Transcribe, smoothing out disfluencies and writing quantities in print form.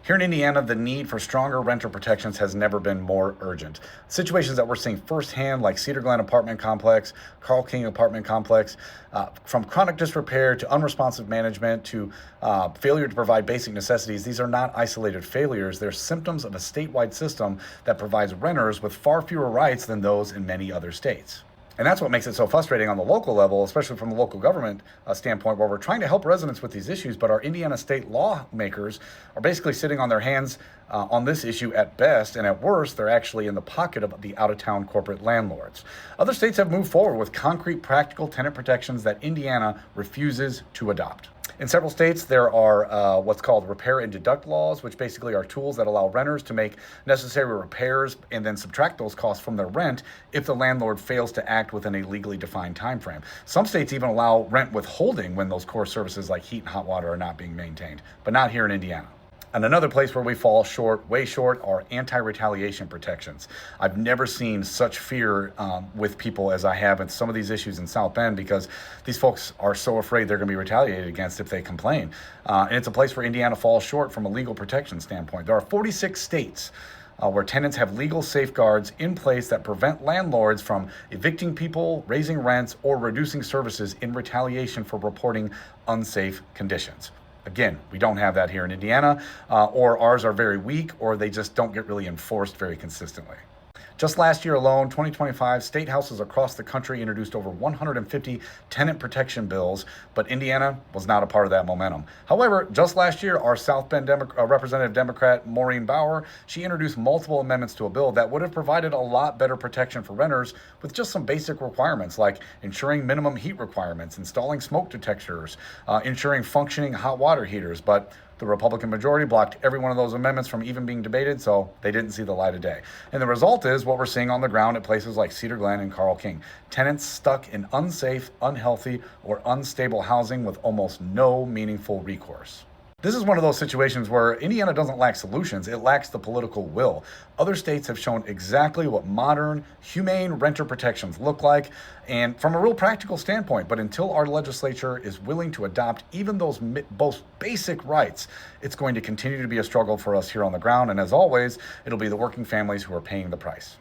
Here in Indiana, the need for stronger renter protections has never been more urgent. Situations that we're seeing firsthand, like Cedar Glen apartment complex, Carl King apartment complex, from chronic disrepair to unresponsive management to failure to provide basic necessities, these are not isolated failures. They're symptoms of a statewide system that provides renters with far fewer rights than those in many other states. And that's what makes it so frustrating on the local level, especially from the local government standpoint, where we're trying to help residents with these issues, but our Indiana state lawmakers are basically sitting on their hands on this issue at best, and at worst, they're actually in the pocket of the out-of-town corporate landlords. Other states have moved forward with concrete, practical tenant protections that Indiana refuses to adopt. In several states, there are what's called repair and deduct laws, which basically are tools that allow renters to make necessary repairs and then subtract those costs from their rent if the landlord fails to act within a legally defined time frame. Some states even allow rent withholding when those core services like heat and hot water are not being maintained, but not here in Indiana. And another place where we fall short, way short, are anti-retaliation protections. I've never seen such fear with people as I have in some of these issues in South Bend, because these folks are so afraid they're going to be retaliated against if they complain. And it's a place where Indiana falls short from a legal protection standpoint. There are 46 states where tenants have legal safeguards in place that prevent landlords from evicting people, raising rents, or reducing services in retaliation for reporting unsafe conditions. Again, we don't have that here in Indiana, or ours are very weak, or they just don't get really enforced very consistently. Just last year alone, 2025, state houses across the country introduced over 150 tenant protection bills, but Indiana was not a part of that momentum. However, just last year, our South Bend Representative Democrat Maureen Bauer, she introduced multiple amendments to a bill that would have provided a lot better protection for renters with just some basic requirements like ensuring minimum heat requirements, installing smoke detectors, ensuring functioning hot water heaters. But the Republican majority blocked every one of those amendments from even being debated, so they didn't see the light of day. And the result is what we're seeing on the ground at places like Cedar Glen and Carl King. Tenants stuck in unsafe, unhealthy, or unstable housing with almost no meaningful recourse. This is one of those situations where Indiana doesn't lack solutions, it lacks the political will. Other states have shown exactly what modern, humane renter protections look like, and from a real practical standpoint, but until our legislature is willing to adopt even those most basic rights, it's going to continue to be a struggle for us here on the ground, and as always, it'll be the working families who are paying the price.